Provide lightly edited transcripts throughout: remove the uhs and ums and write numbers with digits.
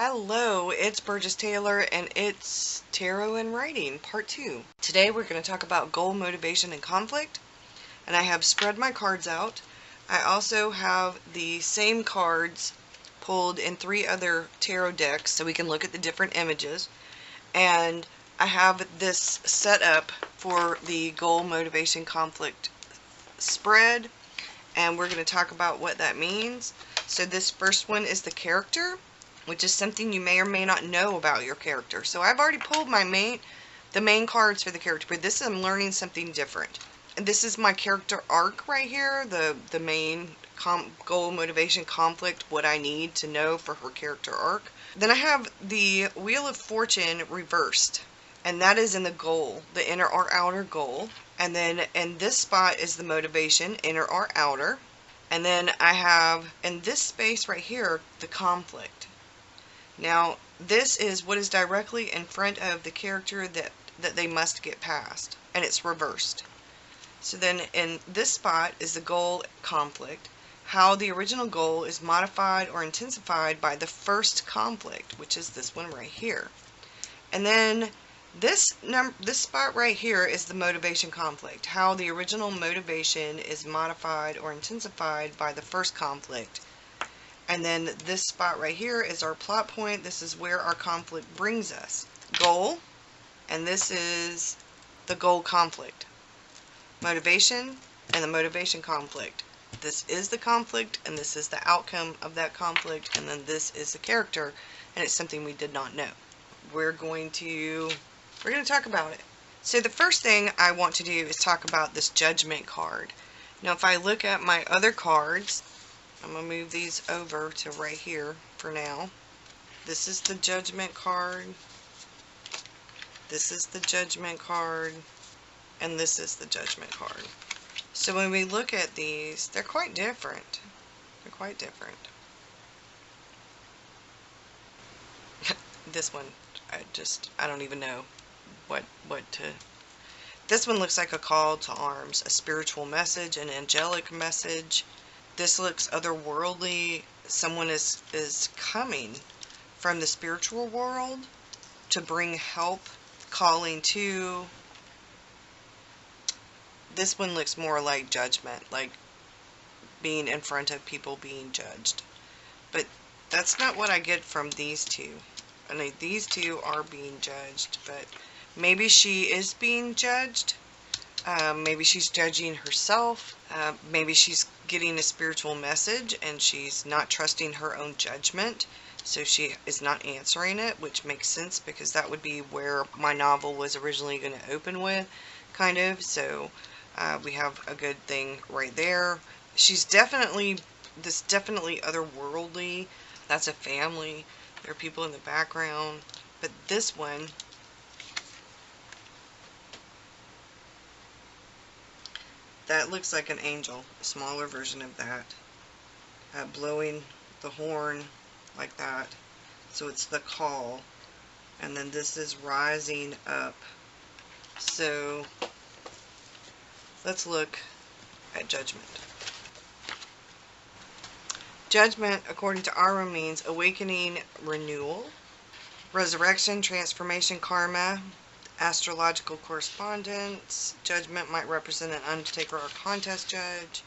Hello, it's Burgess Taylor, and it's Tarot and Writing, Part 2. Today we're going to talk about goal, motivation, and conflict, and I have spread my cards out. I also have the same cards pulled in 3 other tarot decks so we can look at the different images, and I have this set up for the goal, motivation, conflict spread, and we're going to talk about what that means. So this first one is the character, which is something you may or may not know about your character. So I've already pulled the main cards for the character, but this I'm learning something different. And this is my character arc right here, the main goal, motivation, conflict, what I need to know for her character arc. Then I have the Wheel of Fortune reversed, and that is in the goal, the inner or outer goal. And then in this spot is the motivation, inner or outer. And then I have in this space right here the conflict. Now, this is what is directly in front of the character that they must get past, and it's reversed. So then in this spot is the goal, conflict, how the original goal is modified or intensified by the first conflict, which is this one right here. And then this spot right here is the motivation conflict, how the original motivation is modified or intensified by the first conflict. And then this spot right here is our plot point. This is where our conflict brings us. Goal, and this is the goal conflict. Motivation, and the motivation conflict. This is the conflict, and this is the outcome of that conflict, and then this is the character, and it's something we did not know. We're going to talk about it. So the first thing I want to do is talk about this Judgment card. Now if I look at my other cards, I'm going to move these over to right here for now. This is the Judgment card. This is the Judgment card. And this is the Judgment card. So when we look at these, they're quite different. They're quite different. This one, I don't even know what to... This one looks like a call to arms, a spiritual message, an angelic message. This looks otherworldly. Someone is coming from the spiritual world to bring help, calling to. This one looks more like judgment, like being in front of people being judged. But that's not what I get from these two. I mean, these two are being judged, but maybe she is being judged. Maybe she's judging herself. Maybe she's getting a spiritual message and she's not trusting her own judgment, so she is not answering it, which makes sense because that would be where my novel was originally going to open with, kind of. So we have a good thing right there. She's definitely otherworldly. That's a family. There are people in the background. But this one, that looks like an angel, a smaller version of that, blowing the horn like that. So it's the call, and then this is rising up. So let's look at Judgment. Judgment, according to Ara, means awakening, renewal, resurrection, transformation, karma, astrological correspondence. Judgment might represent an undertaker or contest judge.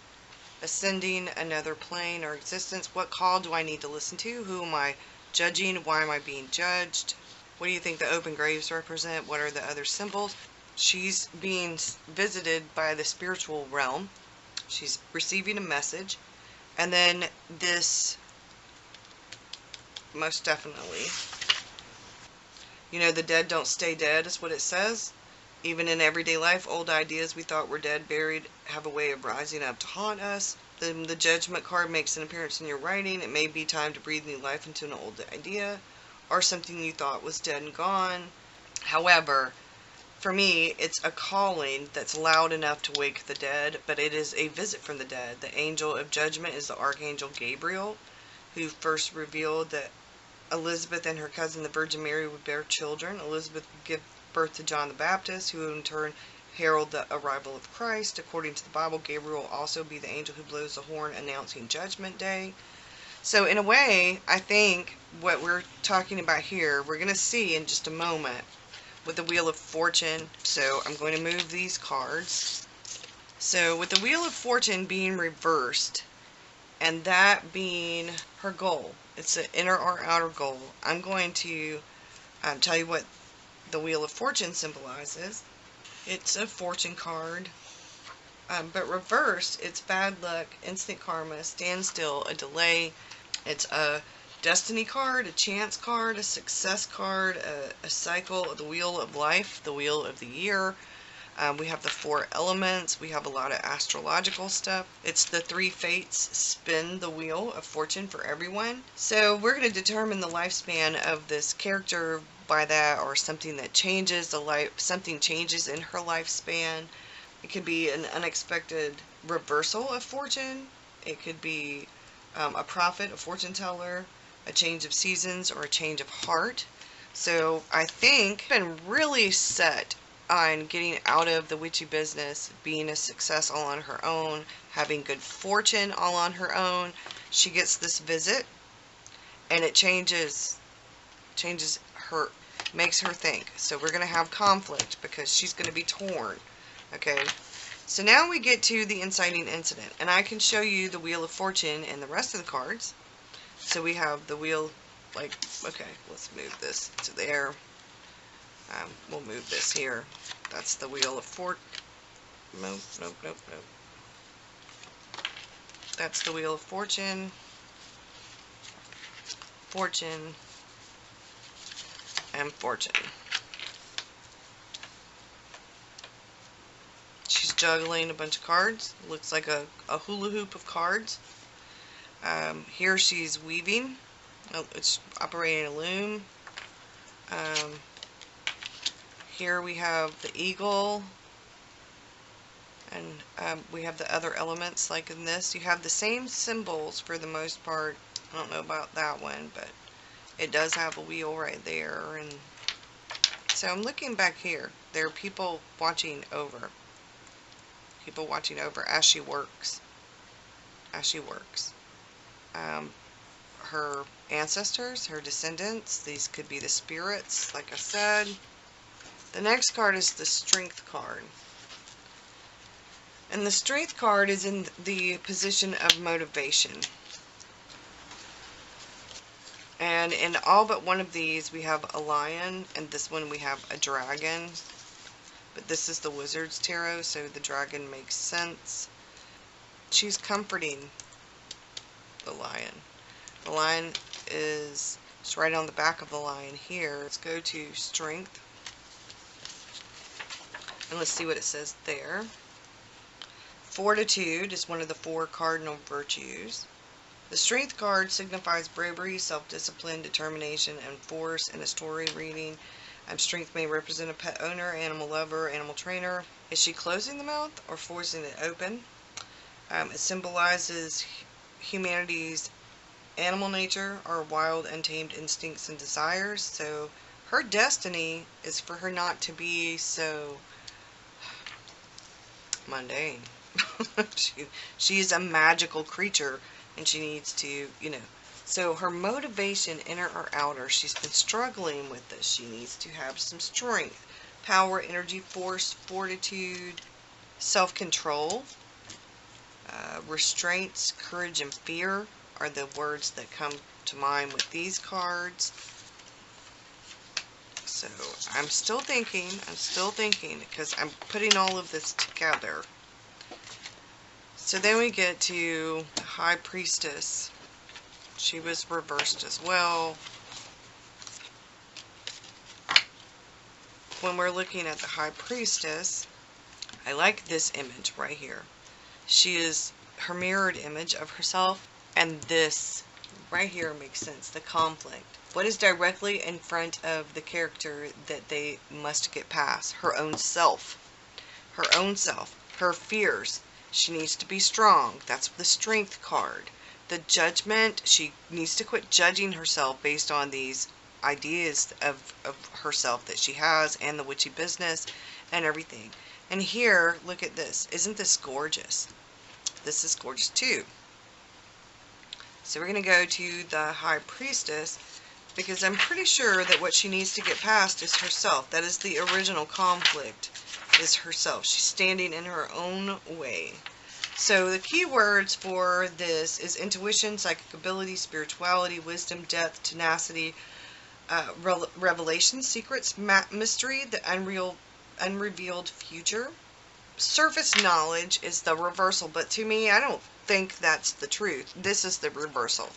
Ascending another plane or existence. What call do I need to listen to? Who am I judging? Why am I being judged? What do you think the open graves represent? What are the other symbols? She's being visited by the spiritual realm. She's receiving a message. And then this, most definitely, you know, the dead don't stay dead is what it says. Even in everyday life, old ideas we thought were dead, buried, have a way of rising up to haunt us. Then the Judgment card makes an appearance in your writing. It may be time to breathe new life into an old idea or something you thought was dead and gone. However, for me, it's a calling that's loud enough to wake the dead, but it is a visit from the dead. The angel of judgment is the Archangel Gabriel, who first revealed that Elizabeth and her cousin, the Virgin Mary, would bear children. Elizabeth would give birth to John the Baptist, who in turn herald the arrival of Christ. According to the Bible, Gabriel will also be the angel who blows the horn announcing Judgment Day. So in a way, I think what we're talking about here, we're going to see in just a moment with the Wheel of Fortune. So I'm going to move these cards. So with the Wheel of Fortune being reversed, and that being her goal, it's an inner or outer goal, I'm going to tell you what the Wheel of Fortune symbolizes. It's a fortune card, but reversed, it's bad luck, instant karma, standstill, a delay. It's a destiny card, a chance card, a success card, a cycle, the wheel of life, the wheel of the year. We have the 4 elements. We have a lot of astrological stuff. It's the 3 fates spin the wheel of fortune for everyone. So we're going to determine the lifespan of this character by that, or something that changes something changes in her lifespan. It could be an unexpected reversal of fortune. It could be a prophet, a fortune teller, a change of seasons, or a change of heart. So I think I've been really set on getting out of the witchy business, being a success all on her own, having good fortune all on her own. She gets this visit, and it changes her, makes her think. So we're going to have conflict because she's going to be torn. Okay, so now we get to the inciting incident, and I can show you the Wheel of Fortune and the rest of the cards. So we have the wheel, like, okay, let's move this to there. We'll move this here. That's the Wheel of Fortune. Nope. That's the Wheel of Fortune. Fortune. And Fortune. She's juggling a bunch of cards. Looks like a hula hoop of cards. Here she's weaving. Oh, it's operating a loom. Here we have the eagle, and we have the other elements like in this. You have the same symbols for the most part. I don't know about that one, but it does have a wheel right there. And so I'm looking back here. There are people watching over. People watching over as she works. As she works. Her ancestors, her descendants, these could be the spirits, like I said. The next card is the Strength card. And the Strength card is in the position of motivation. And in all but one of these, we have a lion, and this one we have a dragon. But this is the Wizard's Tarot, so the dragon makes sense. She's comforting the lion. The lion is just right on the back of the lion here. Let's go to Strength. And let's see what it says there. Fortitude is one of the 4 cardinal virtues. The Strength card signifies bravery, self-discipline, determination, and force in a story reading. Strength may represent a pet owner, animal lover, animal trainer. Is she closing the mouth or forcing it open? It symbolizes humanity's animal nature, or wild, untamed instincts and desires. So her destiny is for her not to be so mundane. She's a magical creature, and she needs to, so her motivation, inner or outer, she's been struggling with this. She needs to have some strength, power, energy, force, fortitude, self-control, restraints, courage, and fear are the words that come to mind with these cards. So I'm still thinking, because I'm putting all of this together. So then we get to the High Priestess. She was reversed as well. When we're looking at the High Priestess, I like this image right here. She is her mirrored image of herself, and this right here makes sense, the conflict. What is directly in front of the character that they must get past? Her own self. Her own self. Her fears. She needs to be strong. That's the Strength card. The Judgment. She needs to quit judging herself based on these ideas of herself that she has, and the witchy business and everything. And here, look at this. Isn't this gorgeous? This is gorgeous too. So we're going to go to the High Priestess. because I'm pretty sure that what she needs to get past is herself. That is the original conflict, is herself. She's standing in her own way. So the key words for this is intuition, psychic ability, spirituality, wisdom, depth, tenacity, revelation, secrets, mystery, the unrevealed future. Surface knowledge is the reversal, but to me, I don't think that's the truth. This is the reversal.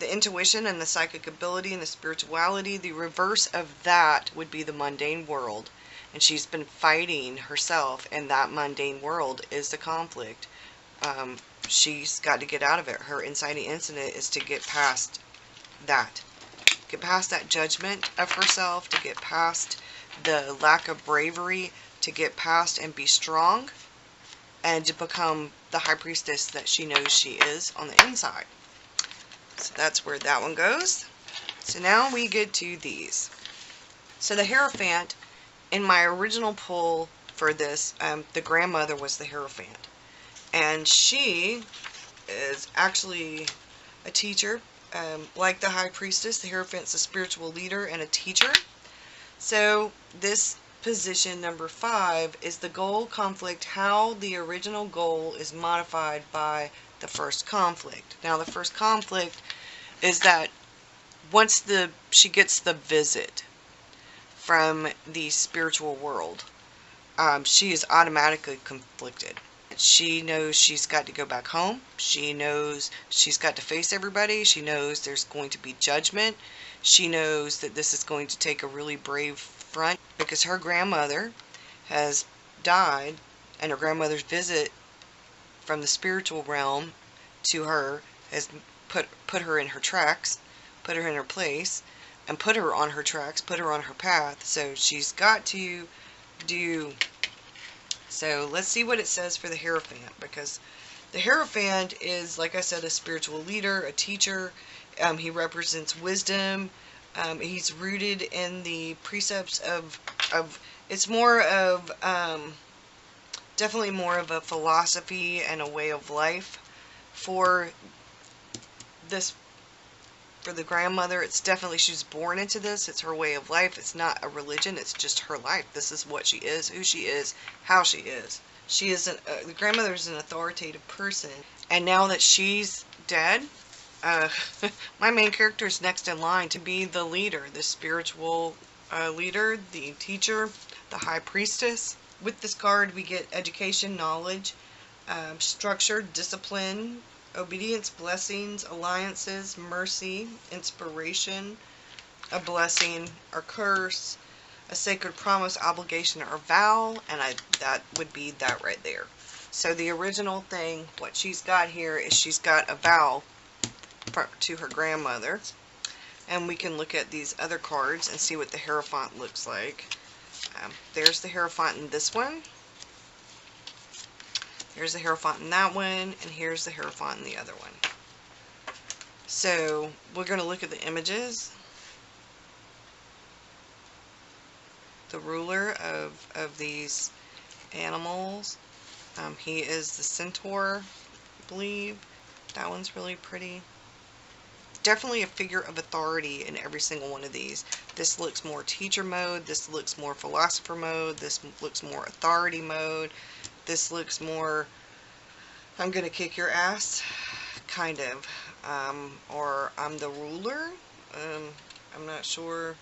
The intuition and the psychic ability and the spirituality, the reverse of that would be the mundane world. And she's been fighting herself, and that mundane world is the conflict. She's got to get out of it. Her inciting incident is to get past that. Get past that judgment of herself, to get past the lack of bravery, to get past and be strong, and to become the high priestess that she knows she is on the inside. So that's where that one goes. So now we get to these. So the Hierophant, in my original pull for this, the grandmother was the Hierophant. And she is actually a teacher. Like the high priestess, the Hierophant's a spiritual leader and a teacher. So this position number 5 is the goal conflict, how the original goal is modified by the first conflict. Now the first conflict is that once she gets the visit from the spiritual world, she is automatically conflicted. She knows she's got to go back home. She knows she's got to face everybody. She knows there's going to be judgment. She knows that this is going to take a really brave front, because her grandmother has died, and her grandmother's visit from the spiritual realm to her has put her in her tracks, put her in her place, and put her on her tracks, put her on her path. So she's got to do. So let's see what it says for the Hierophant, because the Hierophant is, like I said, a spiritual leader, a teacher. He represents wisdom. He's rooted in the precepts of it's more of, definitely more of a philosophy and a way of life for this. For the grandmother, it's definitely, she's born into this. It's her way of life. It's not a religion. It's just her life. This is what she is, who she is, how she is. She is the grandmother is an authoritative person. And now that she's dead, my main character is next in line to be the leader, the spiritual leader, the teacher, the high priestess. With this card, we get education, knowledge, structure, discipline, obedience, blessings, alliances, mercy, inspiration, a blessing or curse, a sacred promise, obligation, or vow, and that would be that right there. So the original thing, what she's got here is she's got a vow to her grandmother, and we can look at these other cards and see what the Hierophant looks like. There's the Hierophant in this one. Here's the Hierophant in that one, and here's the Hierophant in the other one. So we're going to look at the images. The ruler of these animals. He is the centaur, I believe. That one's really pretty. Definitely a figure of authority in every single one of these. This looks more teacher mode. This looks more philosopher mode. This looks more authority mode. This looks more, I'm gonna kick your ass, kind of, or I'm the ruler. I'm not sure.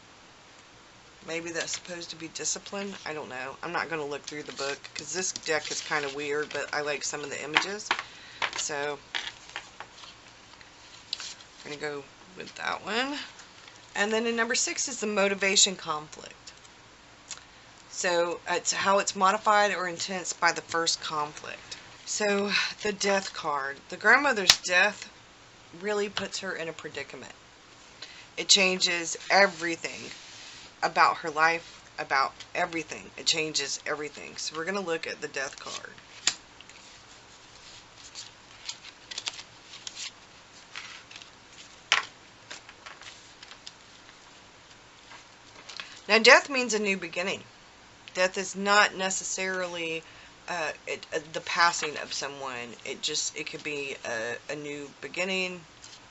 Maybe that's supposed to be discipline. I don't know. I'm not gonna look through the book because this deck is kind of weird, but I like some of the images. So I'm gonna go with that one. And then in number 6 is the motivation conflict. So it's how it's modified or intense by the first conflict. So the death card. The grandmother's death really puts her in a predicament. It changes everything about her life, about everything. It changes everything. So we're going to look at the death card. Now death means a new beginning. Death is not necessarily the passing of someone. It could be a new beginning.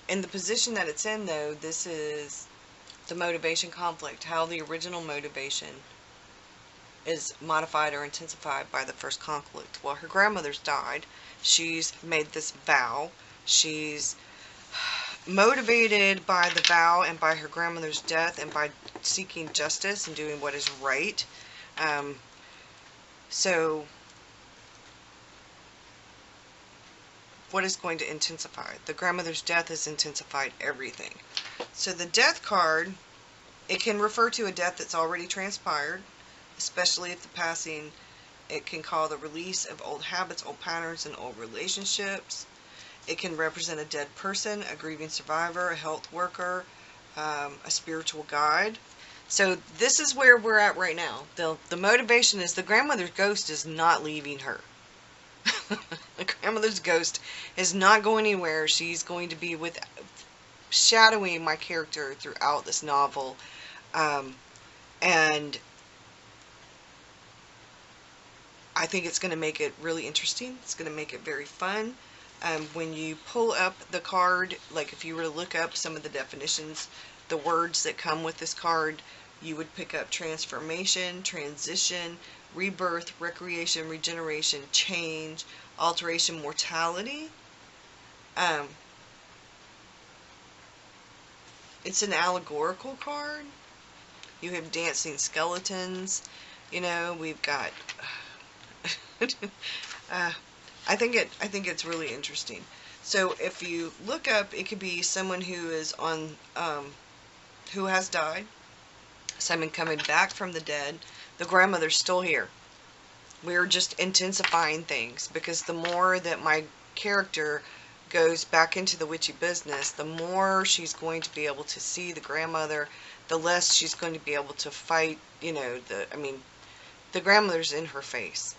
In the position that it's in, though, this is the motivation conflict, how the original motivation is modified or intensified by the first conflict. Well, her grandmother's died. She's made this vow. She's motivated by the vow and by her grandmother's death and by seeking justice and doing what is right. So what is going to intensify? The grandmother's death has intensified everything. So the death card, it can refer to a death that's already transpired, especially if the passing, it can call the release of old habits, old patterns, and old relationships. It can represent a dead person, a grieving survivor, a health worker, a spiritual guide. So this is where we're at right now. The motivation is the grandmother's ghost is not leaving her. The grandmother's ghost is not going anywhere. She's going to be with shadowing my character throughout this novel. And I think it's going to make it really interesting. It's going to make it very fun. When you pull up the card, like if you were to look up some of the definitions, the words that come with this card, you would pick up transformation, transition, rebirth, recreation, regeneration, change, alteration, mortality. It's an allegorical card. You have dancing skeletons. You know, we've got I think it's really interesting. So if you look up, it could be someone who is on who has died, someone coming back from the dead. The grandmother's still here. We're just intensifying things, because the more that my character goes back into the witchy business, the more she's going to be able to see the grandmother, the less she's going to be able to fight, you know, the grandmother's in her face.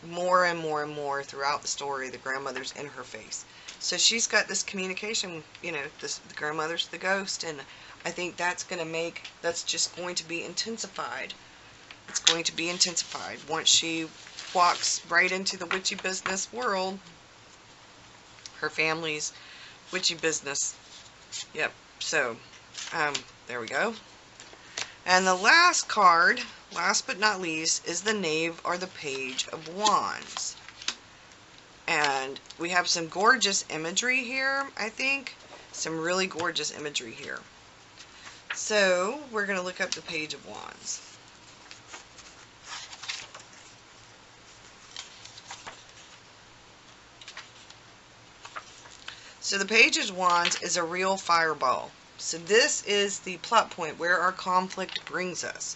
More and more and more throughout the story, the grandmother's in her face. So she's got this communication, you know, the grandmother's the ghost, and I think that's just going to be intensified. It's going to be intensified once she walks right into the witchy business world. Her family's witchy business. Yep. So, there we go. And the last card, last but not least, is the Knave or the Page of Wands. And we have some gorgeous imagery here, I think. Some really gorgeous imagery here. So, we're going to look up the Page of Wands. So the Page of Wands is a real fireball. So this is the plot point where our conflict brings us.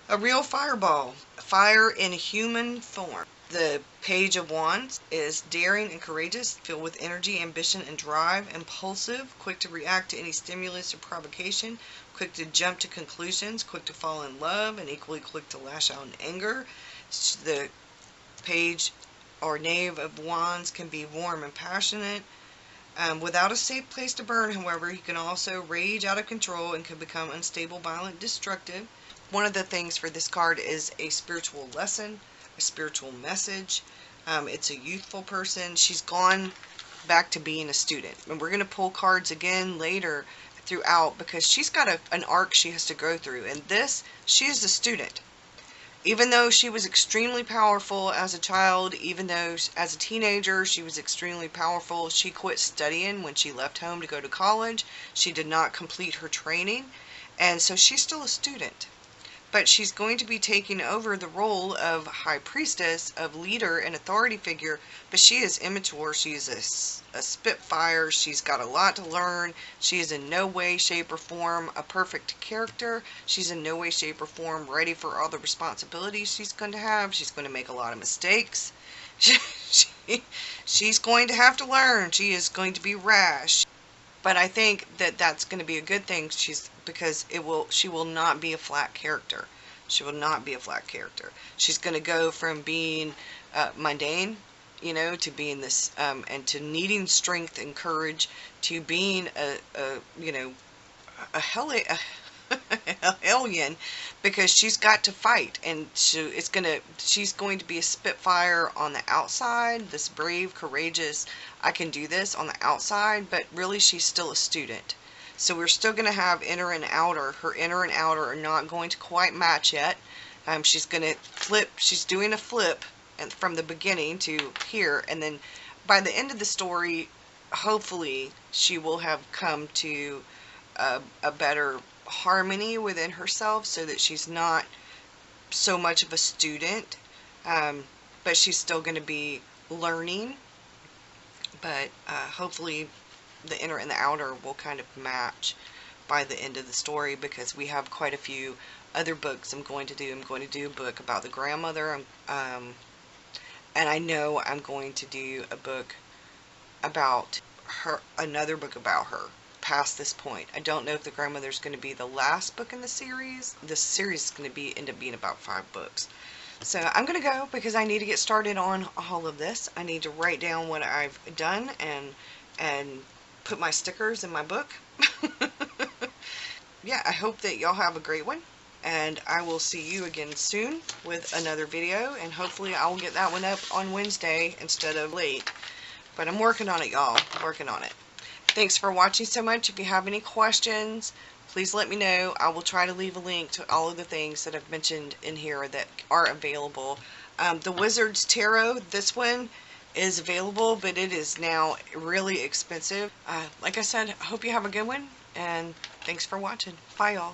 A real fireball. Fire in human form. The Page of Wands is daring and courageous, filled with energy, ambition, and drive, impulsive, quick to react to any stimulus or provocation, quick to jump to conclusions, quick to fall in love, and equally quick to lash out in anger. The Page or Knave of Wands can be warm and passionate. Without a safe place to burn, however, he can also rage out of control and can become unstable, violent, destructive. One of the things for this card is a spiritual lesson, a spiritual message. It's a youthful person. She's gone back to being a student. And we're going to pull cards again later throughout, because she's got an arc she has to go through. And this, she is a student. Even though she was extremely powerful as a child, even though as a teenager she was extremely powerful, she quit studying when she left home to go to college. She did not complete her training, and so she's still a student. But she's going to be taking over the role of high priestess, of leader and authority figure, but she is immature. She's a spitfire. She's got a lot to learn. She is in no way, shape, or form a perfect character. She's in no way, shape, or form ready for all the responsibilities she's going to have. She's going to make a lot of mistakes. She's going to have to learn. She is going to be rash. But I think that that's going to be a good thing, because she will not be a flat character. She will not be a flat character. She's going to go from being mundane, you know, to being this, and to needing strength and courage, to being a hellion, because she's got to fight, and she's going to be a spitfire on the outside, this brave, courageous, I can do this on the outside, but really she's still a student. So we're still going to have inner and outer. Her inner and outer are not going to quite match yet. She's going to flip, she's doing a flip and from the beginning to here, and then by the end of the story, hopefully she will have come to a better harmony within herself, so that she's not so much of a student, but she's still going to be learning. But hopefully the inner and the outer will kind of match by the end of the story, because we have quite a few other books I'm going to do. I'm going to do a book about the grandmother, and I know I'm going to do a book about her, another book about her past this point. I don't know if the grandmother is going to be the last book in the series. This series is going to end up being about 5 books. So I'm going to go, because I need to get started on all of this. I need to write down what I've done and put my stickers in my book. Yeah, I hope that y'all have a great one, and I will see you again soon with another video, and hopefully I will get that one up on Wednesday instead of late. But I'm working on it, y'all. Working on it. Thanks for watching so much. If you have any questions, please let me know. I will try to leave a link to all of the things that I've mentioned in here that are available. The Wizard's Tarot, this one is available, but it is now really expensive. Like I said, I hope you have a good one, and thanks for watching. Bye, y'all.